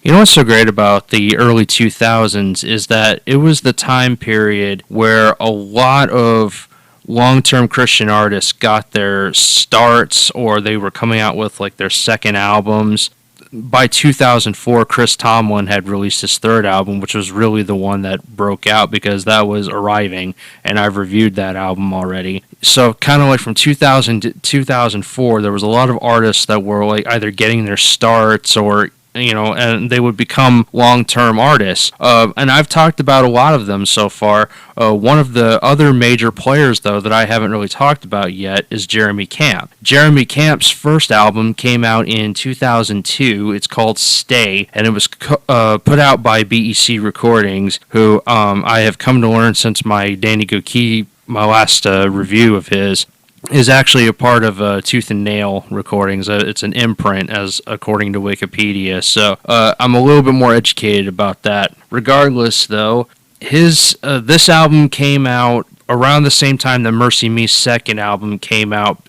You know what's so great about the early 2000s is that it was the time period where a lot of long-term Christian artists got their starts, or they were coming out with like their second albums. By 2004, Chris Tomlin had released his third album, which was really the one that broke out because that was Arriving, and I've reviewed that album already. So kind of like from 2000 to 2004, there was a lot of artists that were like either getting their starts or and they would become long-term artists. And I've talked about a lot of them so far. One of the other major players, though, that I haven't really talked about yet is Jeremy Camp. Jeremy Camp's first album came out in 2002. It's called Stay, and it was put out by BEC Recordings, who I have come to learn since my Danny Goki, my last review of his, is actually a part of Tooth and Nail Recordings. It's an imprint, as according to Wikipedia. So I'm a little bit more educated about that. Regardless, though, this album came out around the same time that Mercy Me's second album came out.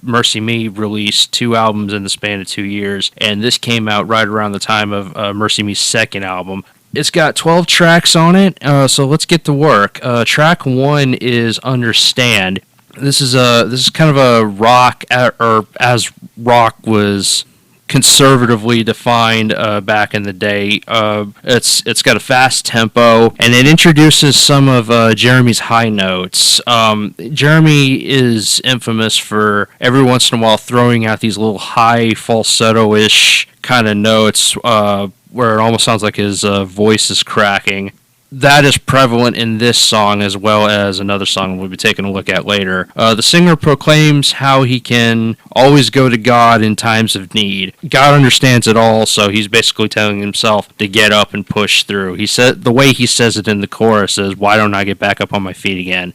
Mercy Me released 2 albums in the span of 2 years, and this came out right around the time of Mercy Me's second album. It's got 12 tracks on it, so let's get to work. Track 1 is Understand. This is kind of a rock, or as rock was conservatively defined back in the day. It's got a fast tempo, and it introduces some of Jeremy's high notes. Jeremy is infamous for every once in a while throwing out these little high falsetto-ish kind of notes where it almost sounds like his voice is cracking. That is prevalent in this song as well as another song we'll be taking a look at later. The singer proclaims how he can always go to God in times of need. God understands it all, so he's basically telling himself to get up and push through. The way he says it in the chorus is, "Why don't I get back up on my feet again?"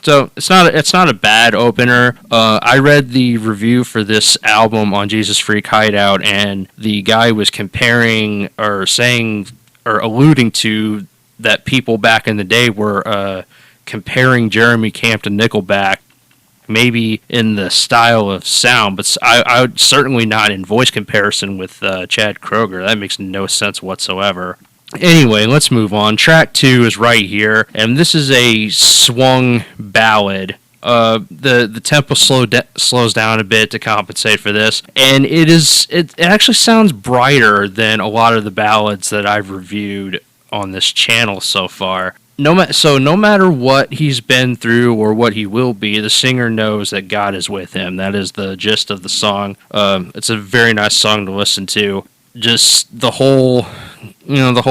So it's not a bad opener. I read the review for this album on Jesus Freak Hideout, and the guy was comparing or saying or alluding to that people back in the day were comparing Jeremy Camp to Nickelback, maybe in the style of sound, but I would certainly not in voice comparison with Chad Kroeger. That makes no sense whatsoever. Anyway, let's move on. Track 2 is right here, and this is a swung ballad. The tempo slows down a bit to compensate for this, and it actually sounds brighter than a lot of the ballads that I've reviewed on this channel so far. No matter what he's been through or what he will be, the singer knows that God is with him. That is the gist of the song. It's a very nice song to listen to. Just the whole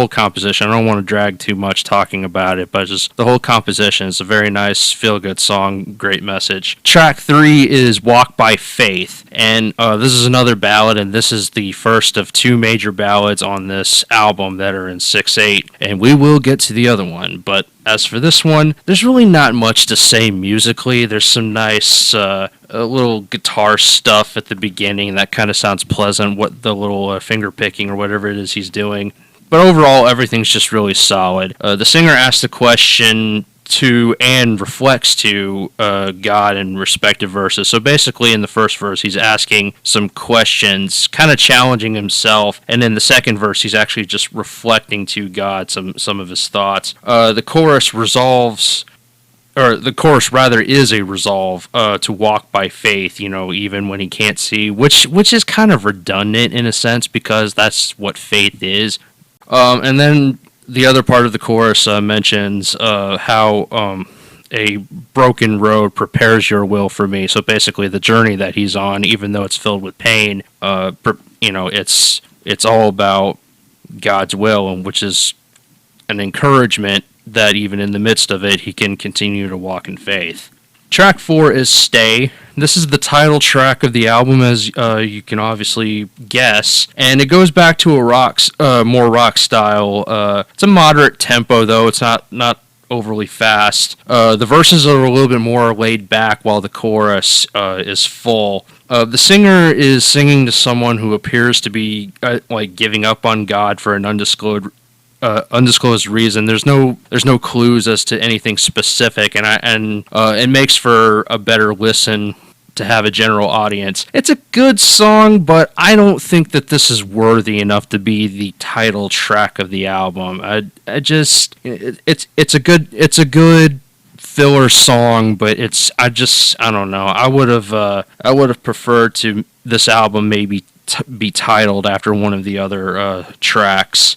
composition. I don't want to drag too much talking about it, but just the whole composition is a very nice, feel-good song, great message. Track 3 is Walk by Faith, and this is another ballad, and this is the first of 2 major ballads on this album that are in 6/8, and we will get to the other one, but as for this one, there's really not much to say musically. There's some nice little guitar stuff at the beginning that kind of sounds pleasant, what the little finger picking or whatever it is he's doing. But overall, everything's just really solid. The singer asks the question to and reflects to God in respective verses. So basically in the first verse, he's asking some questions, kind of challenging himself. And in the second verse, he's actually just reflecting to God some of his thoughts. The chorus is a resolve to walk by faith, even when he can't see, which is kind of redundant in a sense because that's what faith is. And then the other part of the chorus mentions how a broken road prepares your will for me. So basically the journey that he's on, even though it's filled with pain, it's all about God's will, and which is an encouragement that even in the midst of it, he can continue to walk in faith. Track 4 is Stay. This is the title track of the album, as you can obviously guess, and it goes back to a more rock style. It's a moderate tempo, though. It's not overly fast. The verses are a little bit more laid back, while the chorus is full. The singer is singing to someone who appears to be giving up on God for an undisclosed reason. There's no clues as to anything specific, and it makes for a better listen to have a general audience. It's a good song, but I don't think that this is worthy enough to be the title track of the album. It's a good filler song, but I don't know. I would have preferred to this album maybe be titled after one of the other tracks.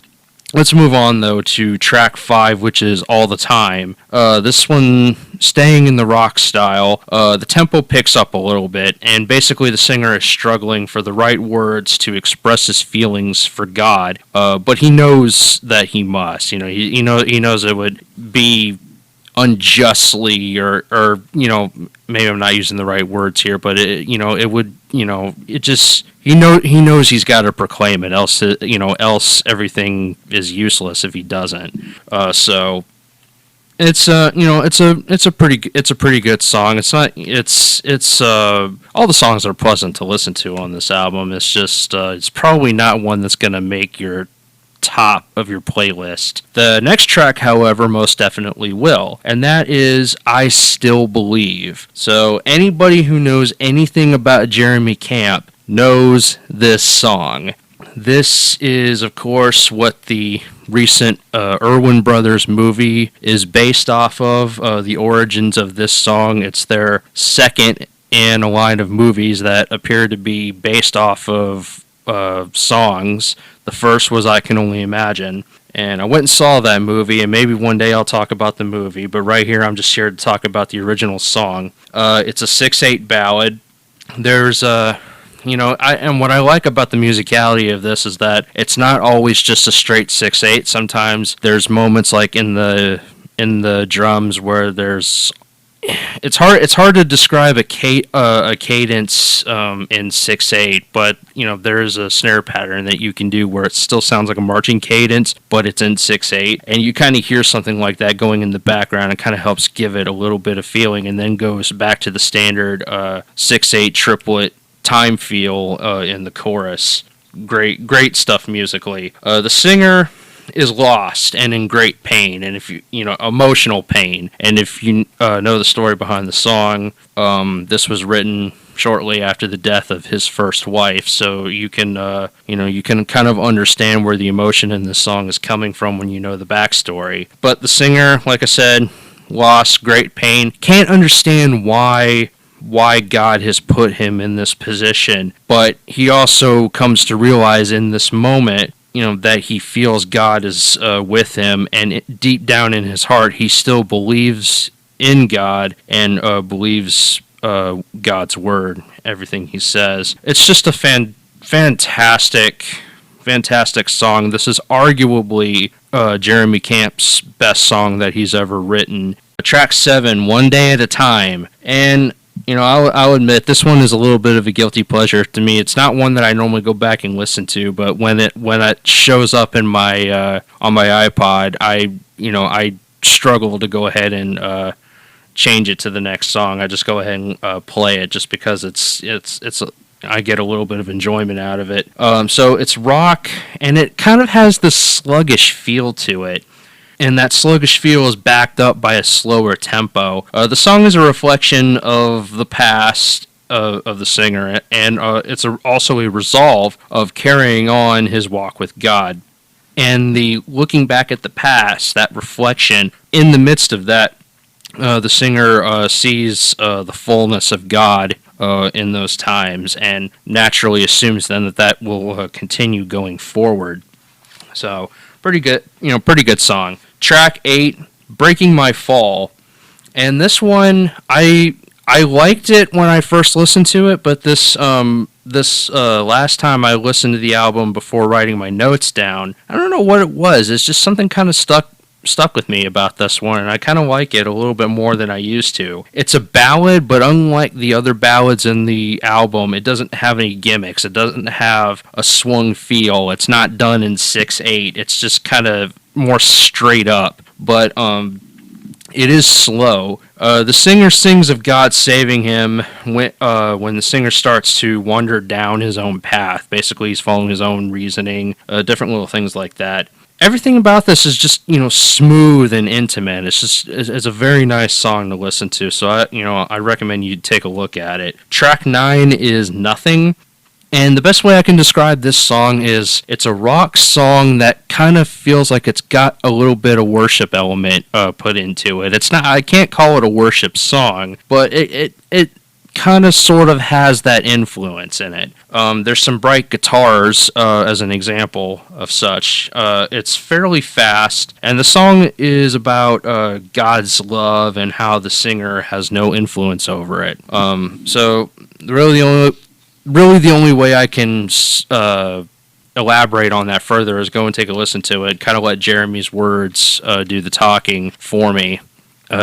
Let's move on, though, to track 5, which is All the Time. This one, staying in the rock style, the tempo picks up a little bit, and basically the singer is struggling for the right words to express his feelings for God, but he knows that he must. He knows it would be unjustly, or maybe I'm not using the right words here, but it would, it just, he knows he's got to proclaim it, else everything is useless if he doesn't. So it's it's a pretty good song. It's all the songs are pleasant to listen to on this album. It's just it's probably not one that's gonna make your top of your playlist. The next track, however, most definitely will, and that is I Still Believe. So anybody who knows anything about Jeremy Camp knows this song. This is, of course, what the recent Erwin Brothers movie is based off of, the origins of this song. It's their second in a line of movies that appear to be based off of songs. The first was I Can Only Imagine, and I went and saw that movie, and maybe one day I'll talk about the movie, but right here I'm just here to talk about the original song. It's a 6/8 ballad. There's and what I like about the musicality of this is that it's not always just a straight 6/8. Sometimes there's moments like in the drums where there's it's hard to describe a cadence in 6/8, but there is a snare pattern that you can do where it still sounds like a marching cadence, but it's in 6/8, and you kind of hear something like that going in the background. It kind of helps give it a little bit of feeling, and then goes back to the standard 6/8 triplet time feel in the chorus. Great stuff musically. The singer is lost and in great pain, and if emotional pain, and if you know the story behind the song, this was written shortly after the death of his first wife, so you can kind of understand where the emotion in this song is coming from when you know the backstory. But the singer, like I said, lost, great pain, can't understand why God has put him in this position, but he also comes to realize in this moment that he feels God is with him, and deep down in his heart, he still believes in God and believes God's word, everything he says. It's just a fantastic song. This is arguably Jeremy Camp's best song that he's ever written. Track 7, One Day at a Time, and I'll admit this one is a little bit of a guilty pleasure to me. It's not one that I normally go back and listen to, but when it shows up in my on my iPod, I struggle to go ahead and change it to the next song. I just go ahead and play it just because I get a little bit of enjoyment out of it. So it's rock, and it kind of has this sluggish feel to it. And that sluggish feel is backed up by a slower tempo. The song is a reflection of the past of the singer, and it's also a resolve of carrying on his walk with God. And the looking back at the past, that reflection, in the midst of that, the singer sees the fullness of God in those times, and naturally assumes then that will continue going forward. So pretty good song. Track 8, Breaking My Fall, and this one I liked it when I first listened to it, but this last time I listened to the album before writing my notes down, I don't know what it was. It's just something kind of stuck with me about this one, and I kind of like it a little bit more than I used to. It's a ballad, but unlike the other ballads in the album, it doesn't have any gimmicks. It doesn't have a swung feel. It's not done in 6/8. It's just kind of more straight up, but it is slow. The singer sings of God saving him when the singer starts to wander down his own path. Basically, he's following his own reasoning, different little things like that. everything about this is just smooth and intimate. It's a very nice song to listen to. So I recommend you take a look at it. Track 9 is Nothing. And the best way I can describe this song is it's a rock song that kind of feels like it's got a little bit of worship element put into it. It's not, I can't call it a worship song, but it kind of sort of has that influence in it. There's some bright guitars as an example of such. It's fairly fast, and the song is about God's love and how the singer has no influence over it. So the only way I can elaborate on that further is go and take a listen to it. Kind of let Jeremy's words do the talking for me.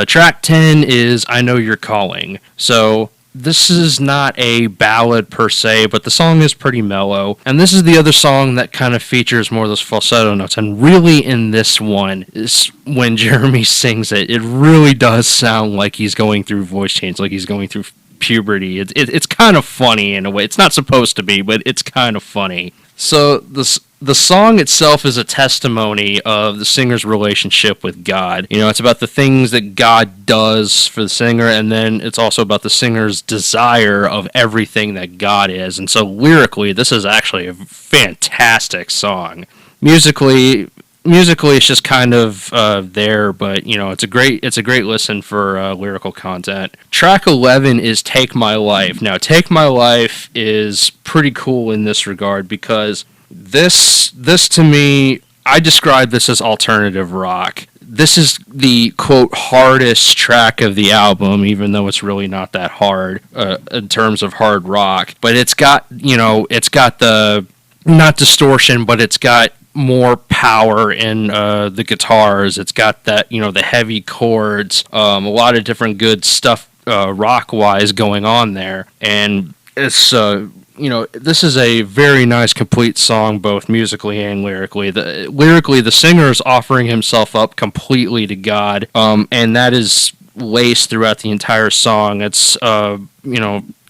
Track 10 is I Know You're Calling. So this is not a ballad per se, but the song is pretty mellow. And this is the other song that kind of features more of those falsetto notes. And really in this one is when Jeremy sings it, it really does sound like he's going through voice change, like he's going through puberty. It's kind of funny in a way. It's not supposed to be, but it's kind of funny. So the song itself is a testimony of the singer's relationship with God. It's about the things that God does for the singer, and then it's also about the singer's desire of everything that God is. And so lyrically, this is actually a fantastic song. Musically, it's just kind of there, but it's a great listen for lyrical content. Track 11 is Take My Life. Now, Take My Life is pretty cool in this regard because this to me, I describe this as alternative rock. This is the quote hardest track of the album, even though it's really not that hard in terms of hard rock. But it's got the not distortion, but it's got more power in the guitars. It's got that, the heavy chords, a lot of different good stuff rock-wise going on there. And it's, this is a very nice, complete song, both musically and lyrically. Lyrically, the singer is offering himself up completely to God, and that is laced throughout the entire song. It's,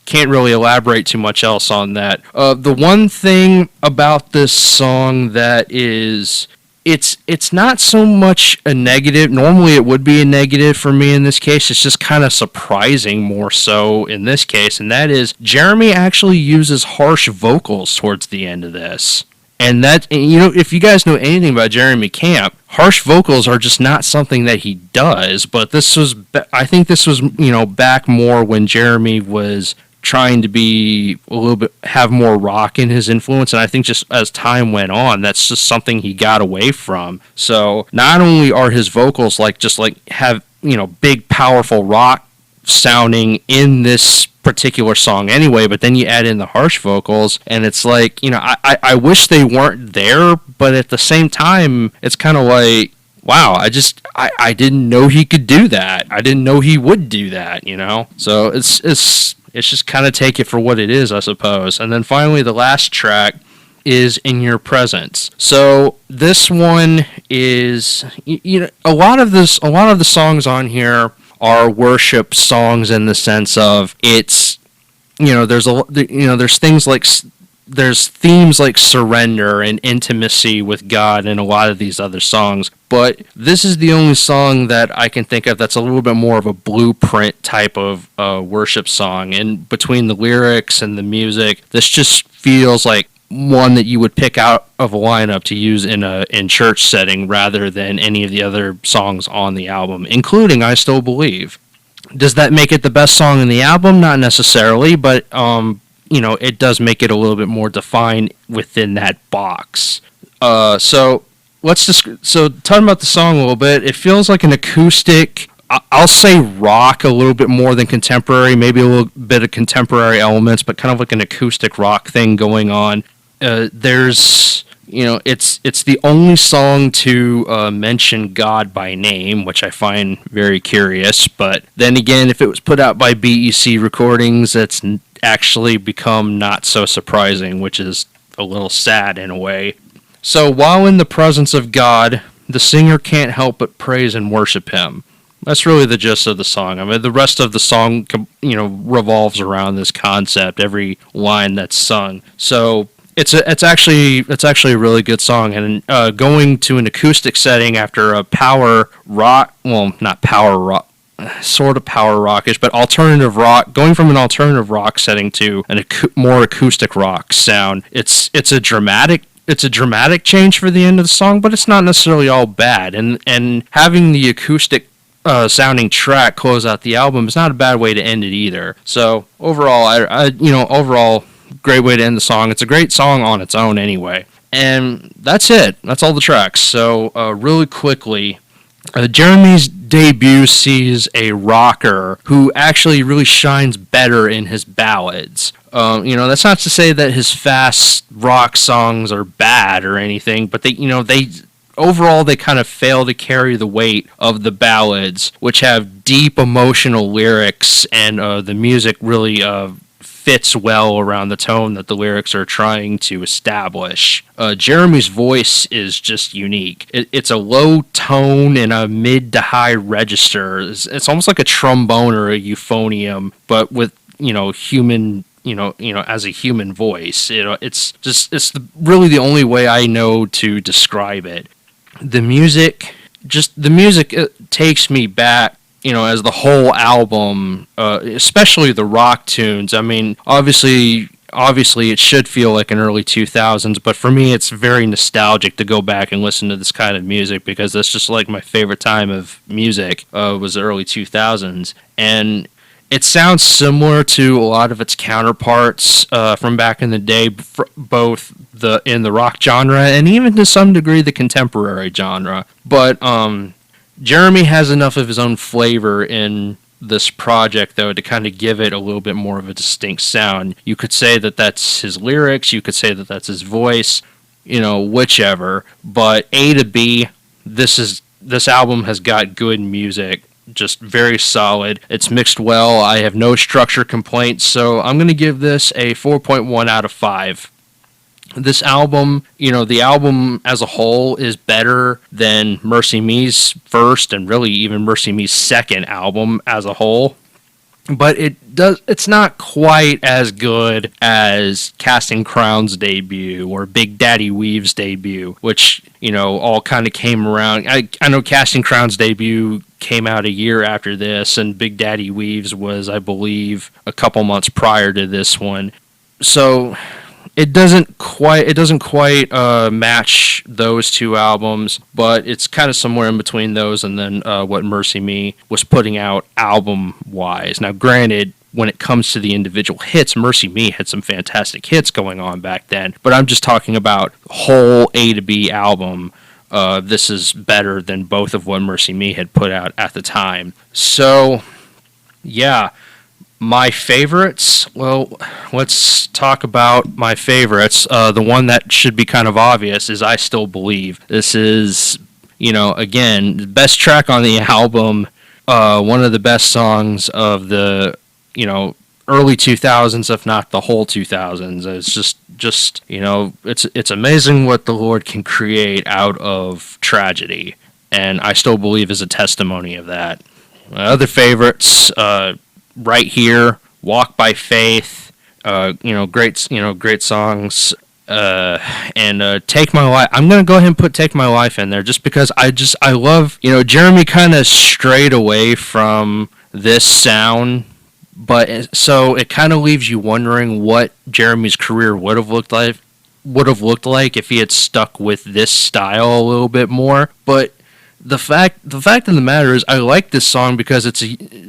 can't really elaborate too much else on that. The one thing about this song that is, it's not so much a negative. Normally it would be a negative for me in this case. It's just kind of surprising more so in this case, and that is Jeremy actually uses harsh vocals towards the end of this. And that, if you guys know anything about Jeremy Camp, harsh vocals are just not something that he does. But I think this was, back more when Jeremy was trying to be a little bit, have more rock in his influence, and I think just as time went on, that's just something he got away from. So not only are his vocals have big powerful rock sounding in this particular song anyway, but then you add in the harsh vocals, and it's like, I wish they weren't there, but at the same time, it's kind of like, wow, I didn't know he could do that. I didn't know he would do that, So it's just kind of take it for what it is, I suppose. And then finally, the last track is In Your Presence. So this one is, a lot of the songs on here are worship songs in the sense of it's, there's things like, there's themes like surrender and intimacy with God in a lot of these other songs, but this is the only song that I can think of that's a little bit more of a blueprint type of worship song. And between the lyrics and the music, this just feels like one that you would pick out of a lineup to use in church setting rather than any of the other songs on the album, including I Still Believe. Does that make it the best song in the album? Not necessarily, but it does make it a little bit more defined within that box. So talking about the song a little bit, it feels like an acoustic, I'll say rock a little bit more than contemporary, maybe a little bit of contemporary elements, but kind of like an acoustic rock thing going on. There's, it's the only song to mention God by name, which I find very curious. But then again, if it was put out by BEC Recordings, that's actually become not so surprising, which is a little sad in a way. So while in the presence of God, the singer can't help but praise and worship him. That's really the gist of the song. I mean, the rest of the song, revolves around this concept, every line that's sung. So It's actually a really good song, and going to an acoustic setting after a power rock, well, not power rock, sort of power rockish, but alternative rock. Going from an alternative rock setting to an more acoustic rock sound, it's a dramatic change for the end of the song, but it's not necessarily all bad. And having the acoustic sounding track close out the album is not a bad way to end it either. So overall, overall, great way to end the song. It's a great song on its own anyway. And that's it. That's all the tracks. So really quickly, Jeremy's debut sees a rocker who actually really shines better in his ballads. That's not to say that his fast rock songs are bad or anything, but they overall they kind of fail to carry the weight of the ballads, which have deep emotional lyrics, and the music really fits well around the tone that the lyrics are trying to establish. Jeremy's voice is just unique. It's a low tone and a mid to high register. It's almost like a trombone or a euphonium, but with human. As a human voice. It's really the only way I know to describe it. The music takes me back, as the whole album, especially the rock tunes. I mean, obviously it should feel like an early 2000s, but for me it's very nostalgic to go back and listen to this kind of music, because that's just like my favorite time of music was the early 2000s. And it sounds similar to a lot of its counterparts from back in the day, both in the rock genre and even to some degree the contemporary genre. But Jeremy has enough of his own flavor in this project, though, to kind of give it a little bit more of a distinct sound. You could say that that's his lyrics, you could say that that's his voice, whichever. But A to B, this album has got good music. Just very solid. It's mixed well. I have no structure complaints, so I'm going to give this a 4.1 out of 5. This album, the album as a whole is better than Mercy Me's first and really even Mercy Me's second album as a whole. But it's not quite as good as Casting Crown's debut or Big Daddy Weave's debut, which, all kind of came around. I know Casting Crown's debut came out a year after this, and Big Daddy Weave's was, I believe, a couple months prior to this one. So it doesn't quite match those two albums, but it's kind of somewhere in between those and then what Mercy Me was putting out album-wise. Now, granted, when it comes to the individual hits, Mercy Me had some fantastic hits going on back then, but I'm just talking about whole A to B album. This is better than both of what Mercy Me had put out at the time. So, yeah. My favorites, well, let's talk about my favorites. The one that should be kind of obvious is I Still Believe. This is, again, the best track on the album, one of the best songs of the, early 2000s, if not the whole 2000s. It's just it's amazing what the Lord can create out of tragedy, and I Still Believe is a testimony of that. My other favorites, Right Here, Walk by Faith, great songs, and Take My Life. I'm gonna go ahead and put Take My Life in there just because I love, Jeremy kind of strayed away from this sound, but so it kind of leaves you wondering what Jeremy's career would have looked like if he had stuck with this style a little bit more. But the fact of the matter is, I like this song because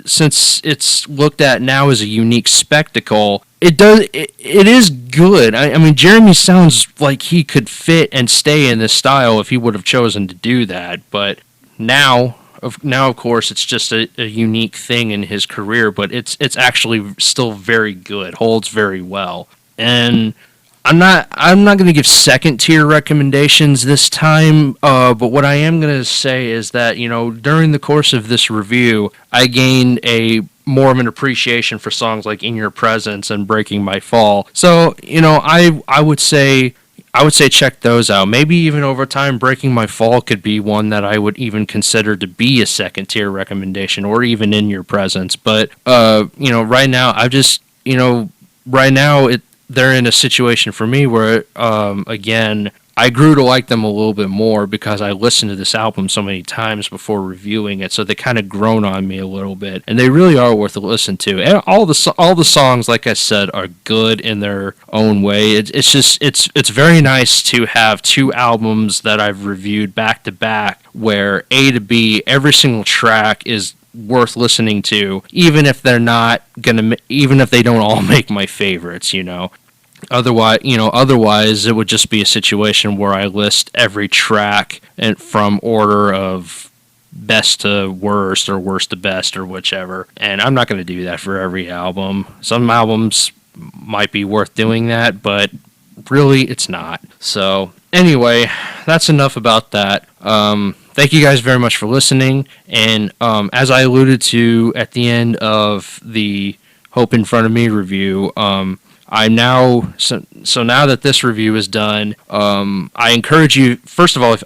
since it's looked at now as a unique spectacle, it is good. I mean, Jeremy sounds like he could fit and stay in this style if he would have chosen to do that. But now of course, it's just a unique thing in his career. But it's actually still very good, holds very well, and I'm not going to give second tier recommendations this time, but what I am going to say is that, during the course of this review, I gained more of an appreciation for songs like In Your Presence and Breaking My Fall. So, I would say check those out. Maybe even over time, Breaking My Fall could be one that I would even consider to be a second tier recommendation, or even In Your Presence. But right now, right now they're in a situation for me where, again, I grew to like them a little bit more because I listened to this album so many times before reviewing it. So they kind of grown on me a little bit, and they really are worth a listen to. And all the songs, like I said, are good in their own way. It's just it's very nice to have two albums that I've reviewed back to back, where A to B, every single track is worth listening to, even if they're not gonna, even if they don't all make my favorites. Otherwise it would just be a situation where I list every track and from order of best to worst or worst to best or whichever. And I'm not going to do that for every album. Some albums might be worth doing that, but really it's not. So anyway, that's enough about that. Thank you guys very much for listening. And as I alluded to at the end of the Hope in Front of Me review, I'm now so now that this review is done, I encourage you. First of all, if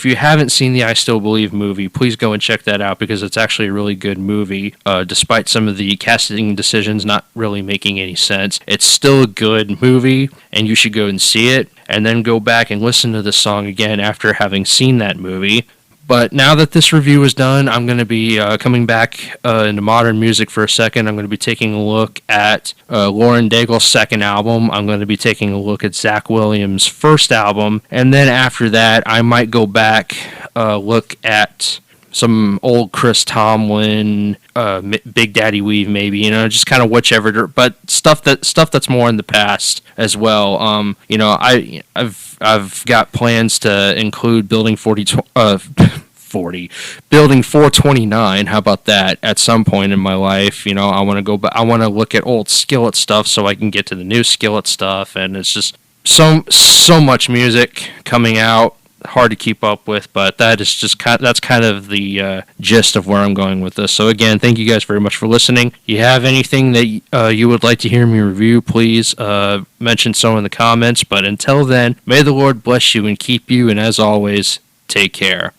you haven't seen the I Still Believe movie, please go and check that out because it's actually a really good movie. Despite some of the casting decisions not really making any sense, it's still a good movie, and you should go and see it. And then go back and listen to the song again after having seen that movie. But now that this review is done, I'm going to be coming back into modern music for a second. I'm going to be taking a look at Lauren Daigle's second album. I'm going to be taking a look at Zach Williams' first album. And then after that, I might go back, look at some old Chris Tomlin, Big Daddy Weave, maybe, just kind of whichever, but stuff that's more in the past as well. I've got plans to include Building 429. How about that? At some point in my life, I want to go back. I want to look at old Skillet stuff so I can get to the new Skillet stuff, and it's just so much music coming out. Hard to keep up with, but that's kind of the gist of where I'm going with this. So again, thank you guys very much for listening. You have anything that you would like to hear me review, please mention so in the comments. But until then, may the Lord bless you and keep you, and as always, take care.